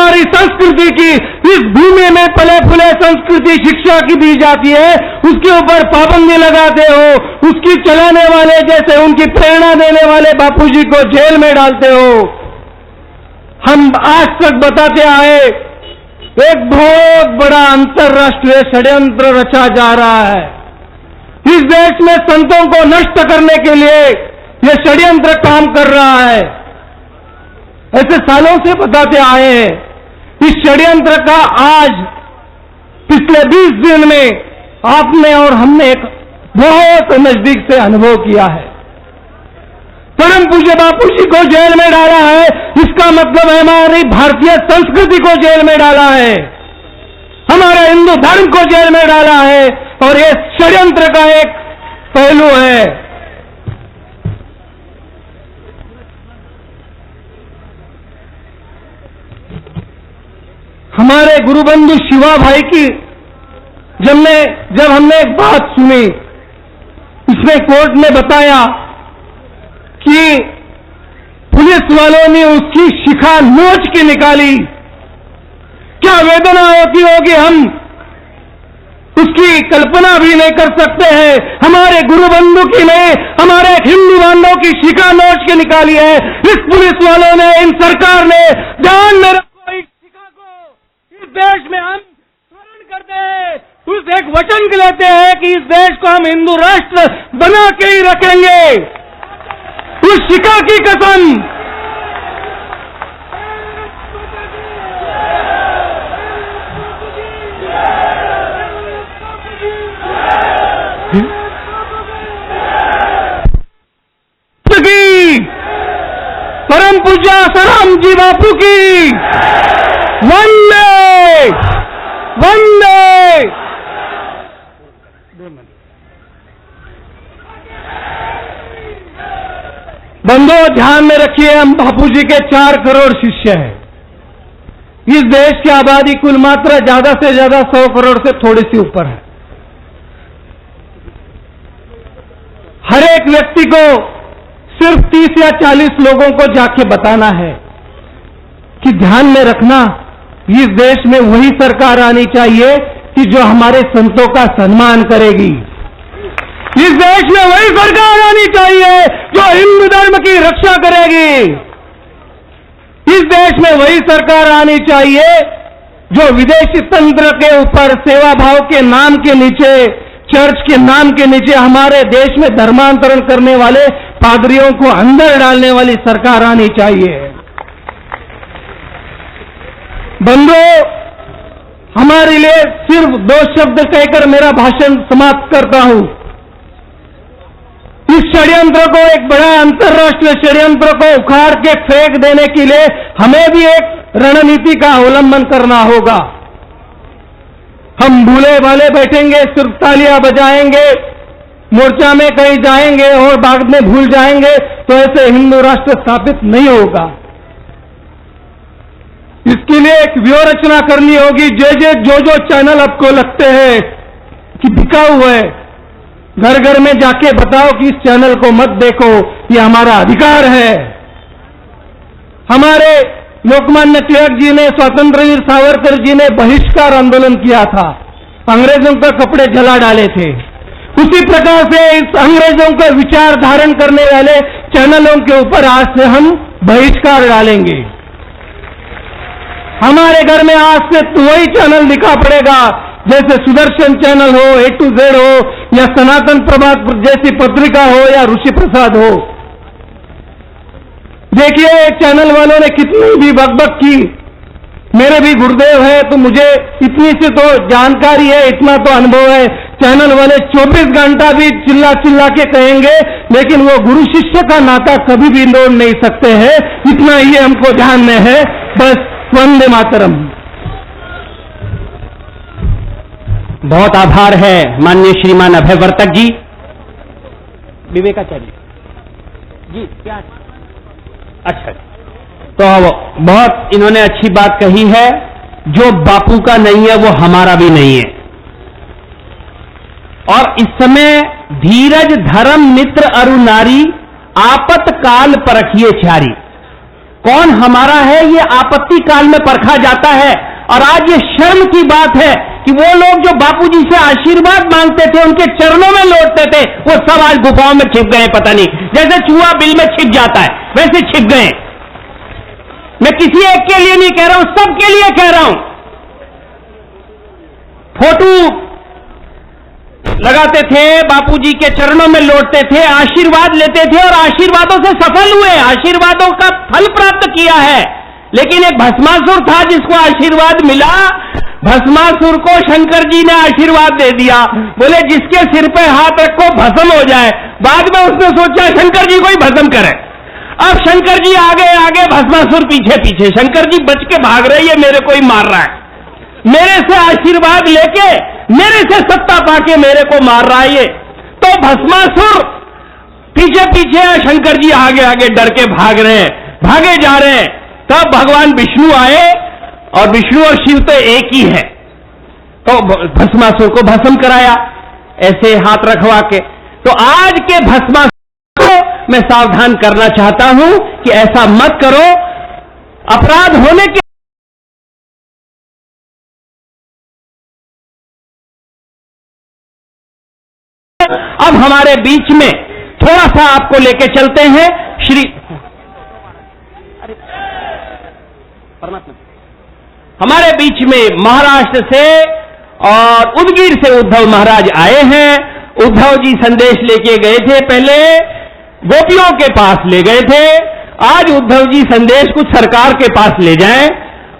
हमारी संस्कृति की, इस भूमि में पले फुले संस्कृति शिक्षा की दी जाती है, उसके ऊपर पाबंदी लगाते हो, उसकी चलाने वाले जैसे उनकी प्रेरणा देने वाले बापूजी को जेल में डालते हो। हम आज तक बताते आए, एक बहुत बड़ा अंतर्राष्ट्रीय षड्यंत्र रचा जा रहा है। इस देश में संतों को नष्ट करने के लिए यह षड्यंत्र काम कर रहा है। ऐसे सालों से बताते आए हैं। इस षड्यंत्र का आज पिछले 20 दिन में आपने और हमने एक बहुत नजदीक से अनुभव किया है। परम पूज्य बापू जी को जेल में डाला है, इसका मतलब है हमारी भारतीय संस्कृति को जेल में डाला है, हमारे हिंदू धर्म को जेल में डाला है, और ये षड्यंत्र का एक पहलू है। हमारे गुरुबंधु शिवा भाई की जब हमने एक बात सुनी, इसमें कोर्ट ने बताया कि पुलिस वालों ने उसकी शिखा नोच के निकाली। क्या वेदना होती होगी, हम उसकी कल्पना भी नहीं कर सकते हैं। हमारे गुरुबंधु की नहीं, हमारे हिंदू बांधवों की शिखा नोच के निकाली है इस पुलिस वालों ने, इन सरकार ने। ध्यान में रखो, इस शिखा को इस देश में हम स्मरण करते हैं, उस एक वचन लेते हैं कि इस देश को हम हिंदू राष्ट्र बना के ही रखेंगे, उस शिखा की कसम। परम पूज्य आसाराम जी बापू की वंदे वंदे। बंधुओं, ध्यान में रखिए, हम बापू जी के 4 करोड़ शिष्य हैं। इस देश की आबादी कुल मात्रा ज्यादा से ज्यादा 100 करोड़ से थोड़ी सी ऊपर है। हर एक व्यक्ति को सिर्फ 30 या 40 लोगों को जाके बताना है कि ध्यान में रखना, इस देश में वही सरकार आनी चाहिए कि जो हमारे संतों का सम्मान करेगी। इस देश में वही सरकार आनी चाहिए जो हिंदू धर्म की रक्षा करेगी। इस देश में वही सरकार आनी चाहिए जो विदेशी तंत्र के ऊपर सेवा भाव के नाम के नीचे, चर्च के नाम के नीचे हमारे देश में धर्मांतरण करने वाले पादरियों को अंदर डालने वाली सरकार आनी चाहिए। बंधुओं, हमारे लिए सिर्फ 2 शब्द कहकर मेरा भाषण समाप्त करता हूं। इस षड्यंत्र को, एक बड़ा अंतर्राष्ट्रीय षड्यंत्र को उखाड़ के फेंक देने के लिए हमें भी एक रणनीति का अवलंबन करना होगा। हम भूले भाले बैठेंगे, सिर्फ तालियां बजाएंगे, मोर्चा में कहीं जाएंगे और बाद में भूल जाएंगे, तो ऐसे हिंदू राष्ट्र स्थापित नहीं होगा। इसके लिए एक व्यूह रचना करनी होगी। जो चैनल आपको लगते हैं कि बिका हुआ है, घर घर में जाके बताओ कि इस चैनल को मत देखो, ये हमारा अधिकार है। हमारे लोकमान्य तिलक जी ने, स्वतंत्र वीर सावरकर जी ने बहिष्कार आंदोलन किया था, अंग्रेजों का कपड़े जला डाले थे। उसी प्रकार से इस अंग्रेजों का विचार धारण करने वाले चैनलों के ऊपर आज से हम बहिष्कार डालेंगे। हमारे घर में आज से तो वही चैनल दिखा पड़ेगा, जैसे सुदर्शन चैनल हो, A to Z हो, या सनातन प्रभात जैसी पत्रिका हो, या ऋषि प्रसाद हो। देखिए, चैनल वालों ने कितनी भी बकबक की। मेरे भी गुरुदेव है, तो मुझे इतनी सी तो जानकारी है, इतना तो अनुभव है। चैनल वाले 24 घंटा भी चिल्ला चिल्ला के कहेंगे, लेकिन वो गुरु शिष्य का नाता कभी भी तोड़ नहीं सकते हैं। इतना ही हमको ध्यान में है। बस, वंदे मातरम। बहुत आभार है माननीय श्रीमान अभयवर्तक जी। विवेकाचार्य जी, क्या? अच्छा, तो बहुत इन्होंने अच्छी बात कही है। जो बापू का नहीं है वो हमारा भी नहीं है। और इस समय धीरज धर्म मित्र अरु नारी, आपत काल परखिए चारी। कौन हमारा है ये आपत्ति काल में परखा जाता है। और आज ये शर्म की बात है कि वो लोग जो बापूजी से आशीर्वाद मांगते थे, उनके चरणों में लौटते थे, वो सब आज गुफाओं में छिप गए। पता नहीं, जैसे चूहा बिल में छिप जाता है वैसे छिप गए। मैं किसी एक के लिए नहीं कह रहा हूं, सबके लिए कह रहा हूं। फोटो लगाते थे, बापूजी के चरणों में लौटते थे, आशीर्वाद लेते थे और आशीर्वादों से सफल हुए, आशीर्वादों का फल प्राप्त किया है। लेकिन एक भस्मासुर था जिसको आशीर्वाद मिला, भस्मासुर को शंकर जी ने आशीर्वाद दे दिया। बोले जिसके सिर पे हाथ रखो भस्म हो जाए। बाद में उसने सोचा शंकर जी को ही भस्म करे। अब शंकर जी आगे आगे, भस्मासुर पीछे पीछे। शंकर जी बच के भाग रहे, ये मेरे को ही मार रहा है, मेरे से आशीर्वाद लेके, मेरे से सत्ता पाके मेरे को मार रहा है ये। तो भस्मासुर पीछे पीछे, शंकर जी आगे आगे डर के भाग रहे हैं, भागे जा रहे हैं। तब भगवान विष्णु आए, और विष्णु और शिव तो एक ही है। तो भस्मासुर को भस्म कराया ऐसे हाथ रखवा के। तो आज के भस्मासुर को मैं सावधान करना चाहता हूं कि ऐसा मत करो। अपराध होने के अब हमारे बीच में थोड़ा सा आपको लेके चलते हैं श्री परमात्मा। हमारे बीच में महाराष्ट्र से और उदगीर से उद्धव महाराज आए हैं। उद्धव जी संदेश लेके गए थे, पहले गोपियों के पास ले गए थे। आज उद्धव जी संदेश कुछ सरकार के पास ले जाएं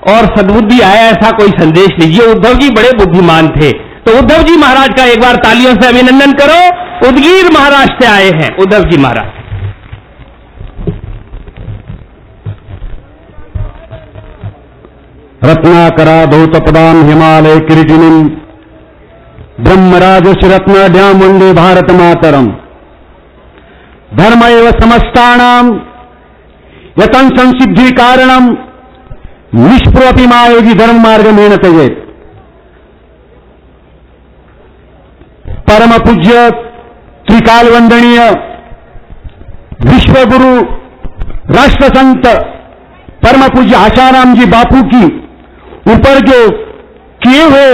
और सद्बुद्धि आया ऐसा कोई संदेश लीजिए। उद्धव जी बड़े बुद्धिमान थे। तो उद्धव जी महाराज का एक बार तालियों से अभिनंदन करो। उदगीर महाराष्ट्र से आए हैं उद्धव जी महाराज। रत्नाकराधौतपदां हिमालय किरीटिनीं ब्रह्मराजस्य रत्नाढ्यां वन्दे भारत मातरम्। धर्म एव समस्तानां यतं संसिद्धि कारणं निष्प्रपि मायोगी धर्म मार्गमेन त्यजेत्। परम पूज्य त्रिकाल वंदनीय विश्वगुरु राष्ट्रसंत परम पूज्य आशाराम जी बापू की ऊपर जो किए हुए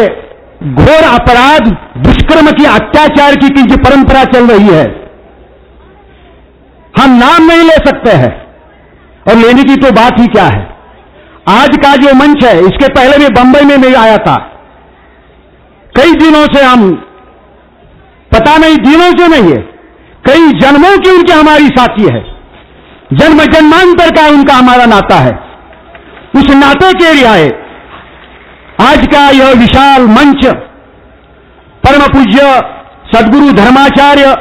घोर अपराध, दुष्कर्म की, अत्याचार की जो परंपरा चल रही है, हम नाम नहीं ले सकते हैं और लेने की तो बात ही क्या है। आज का जो मंच है, इसके पहले भी बंबई में नहीं आया था। कई दिनों से हम, पता नहीं दिनों से नहीं है, कई जन्मों की उनकी हमारी साथी है, जन्म जन्मांतर का उनका हमारा नाता है। उस नाते के लिए आज का यह विशाल मंच परम पूज्य सद्गुरु धर्माचार्य,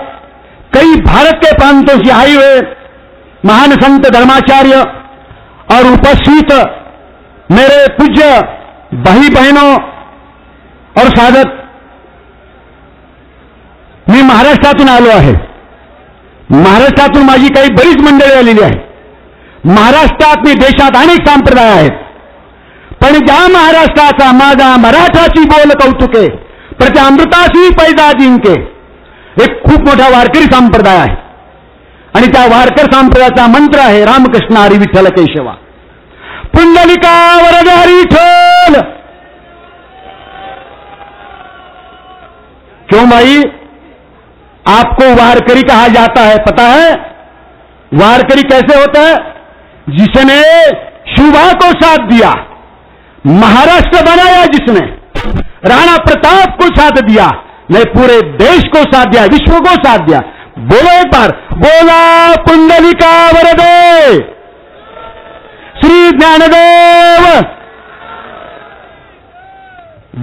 कई भारत के प्रांतों से आए हुए महान संत धर्माचार्य और उपस्थित मेरे पूज्य भाई बहनों और साधक, मी महाराष्ट्रातून आलो आहे। महाराष्ट्रातून माझी काही बरीच मंडळी आलेली आहे। महाराष्ट्रात मी देशात अनेक संप्रदाय आहेत, पण ज्या महाराष्ट्राचा माझा मराठाची बोल कौतुके प्रति अमृताशी पैदा जिंके, एक खूप मोठा वारकरी संप्रदाय आहे आणि त्या वारकर संप्रदायाचा मंत्र आहे रामकृष्ण हरी विठ्ठल केशवा पुंडलिका वरद हरी विठ्ठल। क्यों भाई आपको वारकरी कहा जाता है? पता है वारकरी कैसे होता है? जिसने शुभा को साथ दिया, महाराष्ट्र बनाया जिसने, राणा प्रताप को साथ दिया, नहीं पूरे देश को साथ दिया, विश्व को साथ दिया। बोलो एक बार, बोला पुंडलिका वरदे श्री ज्ञानदेव।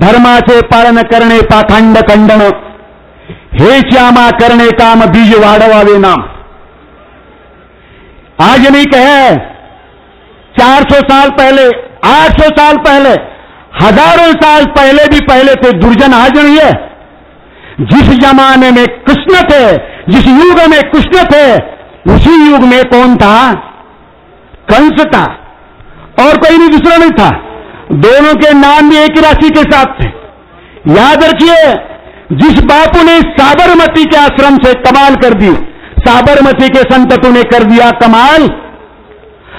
धर्माचे पालन करणे पाखंड खंडन, हे श्यामा करणे काम बीज वाढवावे नाम। आज नहीं कहे 400 साल पहले, 800 साल पहले, हजारों साल पहले भी पहले थे दुर्जन, आज नहीं है। जिस जमाने में कृष्ण थे, जिस युग में कृष्ण थे, उसी युग में कौन था? कंस था, और कोई भी दूसरा नहीं था। दोनों के नाम भी एक ही राशि के साथ थे। याद रखिए, जिस बापू ने साबरमती के आश्रम से कमाल कर दी, साबरमती के संतों ने कर दिया कमाल।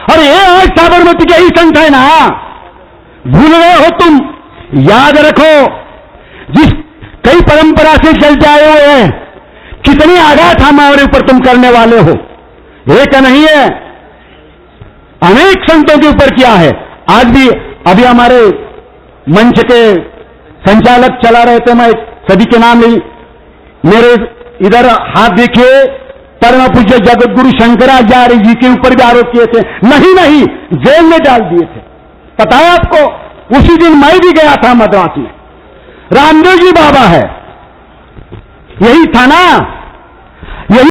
और ये आज साबरमती के ही संत है ना, भूल गए हो तुम? याद रखो, जिस कई परंपरा से चलते आए हुए हैं, कितनी आघात हमारे ऊपर तुम करने वाले हो। एक नहीं है, अनेक संतों के ऊपर किया है। आज भी अभी हमारे मंच के संचालक चला रहे थे, मैं सभी के नाम ली, मेरे इधर हाथ देखिए, परम पूज्य जगत गुरु शंकराचार्य जी के ऊपर भी आरोप किए थे, नहीं जेल में डाल दिए थे। पता है आपको, उसी दिन मैं भी गया था मद्रास में, रामदेव जी बाबा है, यही था ना, यही